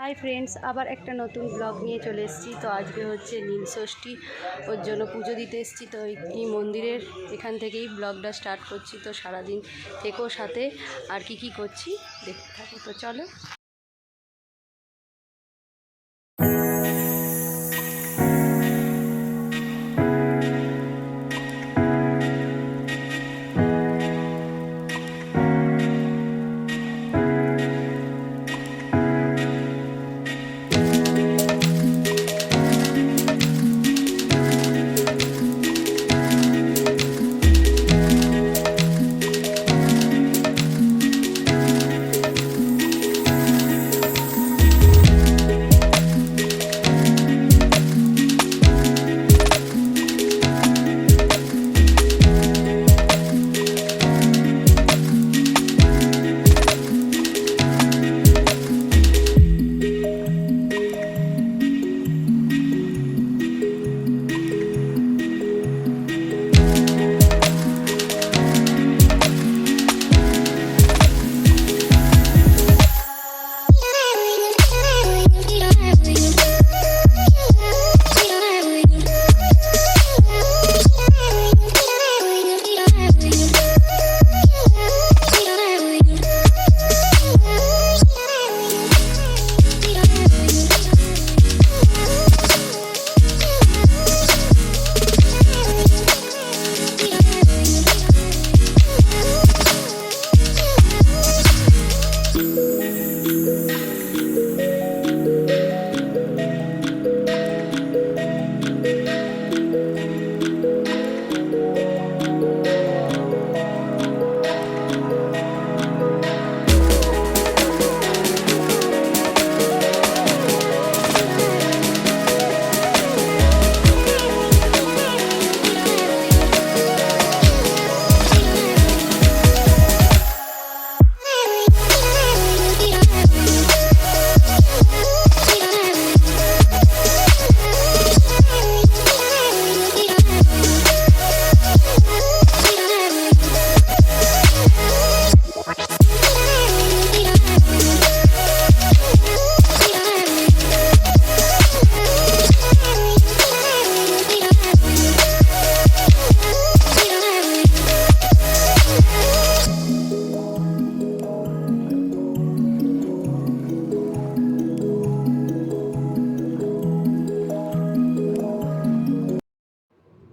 Hi friends, আবার একটা নতুন ব্লগ নিয়ে চলে এসেছি। তো আজকে হচ্ছে নীল ষষ্ঠী, ওর জন্য পুজো দিতে এসেছি। তো এই মন্দিরের এখান থেকেই ব্লগটা স্টার্ট করছি। তো সারাদিন থেকো সাথে, আর কি করছি দেখতে থাকো। তো চলো।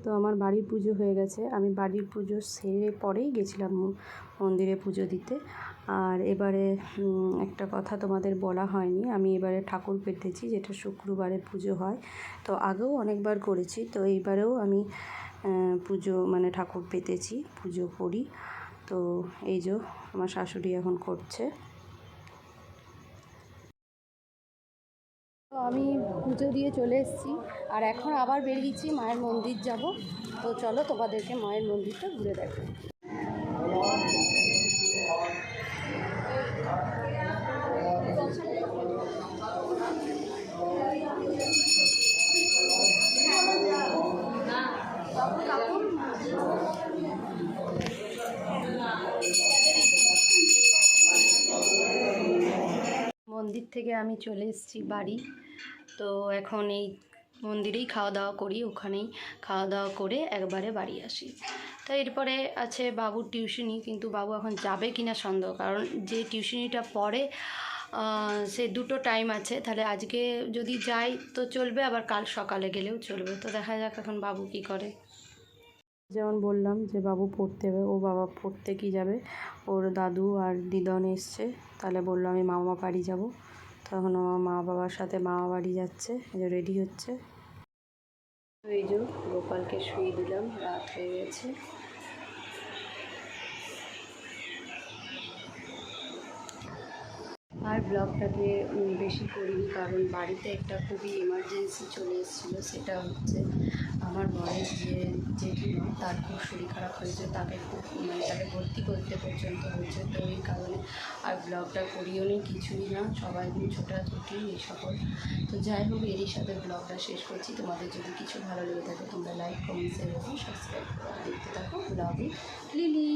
তো আমার বাড়ির পুজো হয়ে গেছে। আমি বাড়ির পুজো সেরে পরেই গেছিলাম মন্দিরে পুজো দিতে। আর এবারে একটা কথা তোমাদের বলা হয়নি, আমি এবারে ঠাকুর পেতেছি, যেটা শুক্রবারে পুজো হয়। তো আগেও অনেকবার করেছি, তো এইবারেও আমি পুজো মানে ঠাকুর পেতেছি, পুজো করি। তো এই যে আমার শাশুড়ি এখন করছে। তো আমি পুজো দিয়ে চলে এসেছি, আর এখন আবার বেরিয়েছি, মায়ের মন্দির যাব। তো চলো তোমাদেরকে মায়ের মন্দিরটা ঘুরে দেখাই। মন্দির থেকে আমি চলে এসেছি বাড়ি। তো এখন এই মন্দিরেই খাওয়া দাওয়া করি, ওখানেই খাওয়া দাওয়া করে একবারে বাড়ি আসি। তো এরপরে আছে বাবুর টিউশনি, কিন্তু বাবু এখন যাবে কিনা সন্দেহ, কারণ যে টিউশনিটা পড়ে সে দুটো টাইম আছে। তাহলে আজকে যদি যাই তো চলবে, আবার কাল সকালে গেলেও চলবে। তো দেখা যাক এখন বাবু কি করে। যেমন বললাম যে বাবু পড়তে হবে, ও বাবা পড়তে কি যাবে, ওর দাদু আর দিদন এসছে। তাহলে বললো আমি মামা বাড়ি যাব। তখন আমার মা বাবার সাথে মামা বাড়ি যাচ্ছে, যে রেডি হচ্ছে। তো এই যে গোপালকে শুয়ে দিলাম, রাত হয়ে গেছে। আর ব্লগটাকে বেশি করিনি, কারণ বাড়িতে একটা খুবই এমার্জেন্সি চলে এসেছিলো। সেটা হচ্ছে আমার বরের যে জেঠিমা, তার খুব শরীর খারাপ হয়েছে, তাকে খুব তাকে ভর্তি করতে পর্যন্ত হয়েছে। তো এই কারণে আর ব্লগটা করিও নি, কিছুই না, সবাই দিন ছোটাছুটি এই সকল। তো যাই হোক, এরই সাথে ব্লগটা শেষ করছি। তোমাদের যদি কিছু ভালো লেগে থাকে তোমরা লাইক, কমেন্ট, শেয়ার এবং সাবস্ক্রাইব করে দেখতে থাকো ব্লগে লিলি।